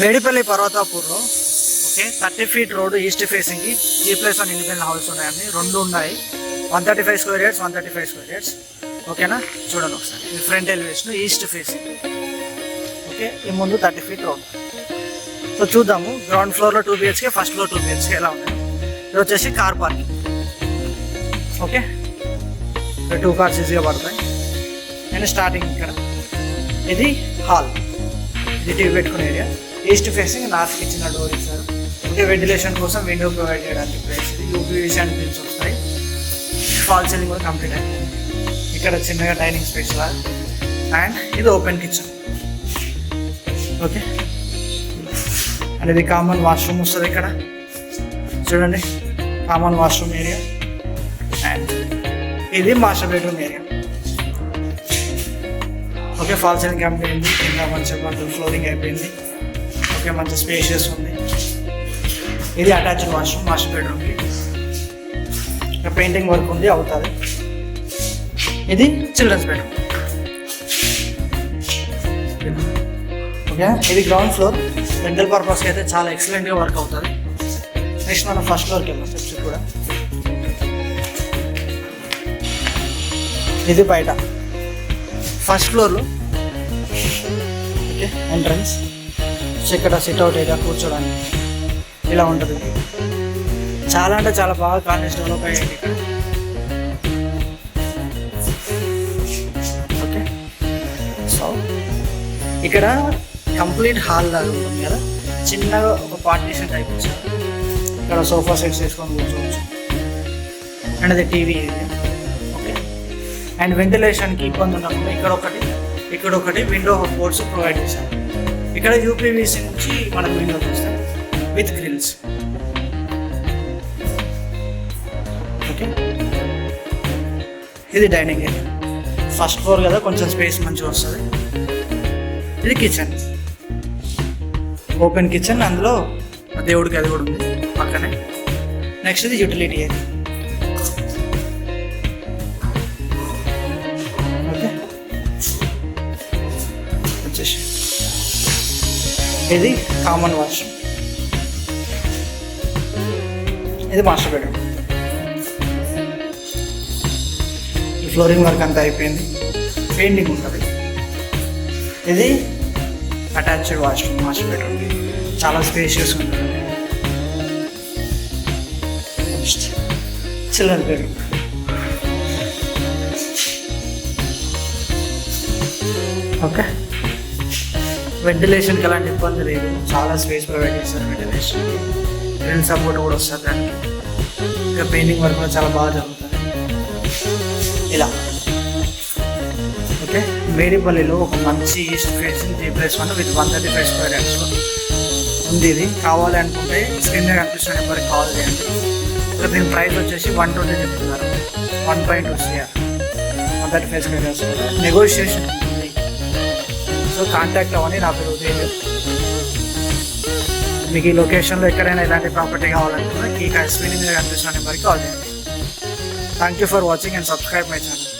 మేడిపల్లి పర్వతాపూర్లో okay 30 feet road east ఫేసింగ్కి G+1 independent house ఉన్నాయండి. రెండు ఉన్నాయి, 135 square yards 135 square yards. ఓకేనా, చూడండి ఒకసారి. ఇది front elevation east facing. Okay, ఈ ముందు 30 feet రోడ్. సో చూద్దాము గ్రౌండ్ ఫ్లోర్లో 2 BHK, ఫస్ట్ ఫ్లోర్ 2 BHK ఎలా ఉన్నాయి. ఇది వచ్చేసి కార్ పార్కింగ్. ఓకే, 2 cars ఈజీగా పడతాయి. నేను స్టార్టింగ్ ఇక్కడ ఇది హాల్, ఇది టీవీ పెట్టుకునే ఏరియా. ఈస్ట్ ఫేసింగ్ నార్త్కి ఇచ్చిన డోర్ ఇచ్చారు. ఓకే, వెంటిలేషన్ కోసం విండో ప్రొవైడ్ చేయడానికి ప్లేస్. ఇది యూపీవీసీ అండ్ బిల్స్ వస్తాయి. ఫాల్ సీలింగ్ కూడా కంప్లీట్ అయింది. ఇక్కడ చిన్నగా డైనింగ్ స్పేస్ లాగా. అండ్ ఇది ఓపెన్ కిచెన్. ఓకే, అండ్ ఇది కామన్ వాష్రూమ్ వస్తుంది. ఇక్కడ చూడండి, కామన్ వాష్రూమ్ ఏరియా. అండ్ ఇది master bedroom area. Okay, fall ceiling complete అయింది. కింద మంచిగా ఫ్లోరింగ్ అయిపోయింది. ఓకే, మంచి స్పేషియస్ ఉంది. ఇది అటాచ్డ్ వాష్రూమ్ మాస్టర్ బెడ్రూమ్కి. ఇంకా పెయింటింగ్ వర్క్ ఉంది, అవుతుంది. ఇది చిల్డ్రన్స్ బెడ్రూమ్. ఓకే, ఇది గ్రౌండ్ ఫ్లోర్. రెంటల్ పర్పస్కి అయితే చాలా ఎక్సలెంట్గా వర్క్ అవుతుంది. నెక్స్ట్ మనం ఫస్ట్ ఫ్లోర్కి వెళ్దాం. స్టెప్స్ కూడా ఇది బయట ఫస్ట్ ఫ్లోర్లో. Okay, entrance. ఇక్కడ సిట్అవుట్ ఏరియా కూర్చోడానికి ఇలా ఉంటుంది. చాలా అంటే చాలా బాగా కాలేజ్ డెవలప్ అయ్యాయి ఇక్కడ. ఓకే, సో ఇక్కడ కంప్లీట్ హాల్ లాగా ఉంటుంది కదా, చిన్నగా ఒక పార్టీషన్ టైప్ వచ్చారు. ఇక్కడ సోఫా సెట్స్ వేసుకొని కూర్చోవచ్చు. అండ్ అది టీవీ ఏరియా. ఓకే, అండ్ వెంటిలేషన్కి ఇబ్బంది ఉన్నప్పుడు ఇక్కడ ఒకటి విండో పోర్ట్స్ ప్రొవైడ్ చేశారు. ఇక్కడ యూపీవీసీ నుంచి మనకు విండోస్ వస్తాయి విత్ గ్రిల్స్. ఓకే, ఇది డైనింగ్ ఏరియా. ఫస్ట్ ఫ్లోర్ కదా, కొంచెం స్పేస్ మంచిగా వస్తుంది. ఇది కిచెన్, ఓపెన్ కిచెన్. అందులో దేవుడికి అది కూడా ఉంది పక్కనే. నెక్స్ట్ ఇది యూటిలిటీ ఏరియా. ఓకే, వచ్చేసి ఇది కామన్ వాష్రూమ్. ఇది మాస్టర్ బెడ్రూమ్. ఈ ఫ్లోరింగ్ వర్క్ అంతా అయిపోయింది, పెయింటింగ్ ఉంటుంది. ఇది అటాచ్డ్ వాష్రూమ్ మాస్టర్ బెడ్రూమ్. చాలా స్పేషియస్ ఉంటుంది. Children bedroom. ఓకే, వెంటిలేషన్కి ఎలాంటి ఇబ్బంది లేదు. చాలా స్పేస్ ప్రొవైడ్ చేస్తారు వెంటిలేషన్. గ్రిల్ సపోర్ట్ కూడా వస్తుంది దానికి. ఇంకా పెయింటింగ్ వర్క్ కూడా చాలా బాగా జరుగుతుంది ఇలా. ఓకే, మేడిపల్లిలో ఒక మంచి east facing G+1 with 135 square yards ఉంది. ఇది కావాలి అనుకుంటే స్క్రీన్ మీద కనిపిస్తున్న నెంబర్కి కాల్ చేయండి. ఇక్కడ దీని ప్రైస్ వచ్చేసి 120 చెప్తున్నారు. 1.2 CR 135 square yards. నెగోషియేషన్ ఉంది. సో కాంటాక్ట్ అవ్వండి. నా పేరు ఉదయం. మీకు ఈ లొకేషన్లో ఎక్కడైనా ఇలాంటి ప్రాపర్టీ కావాలనుకున్నా ఈ స్క్రీన్ మీద కనిపిస్తున్న నెంబర్కి కాల్ చేయండి. Thank you for watching and subscribe my channel.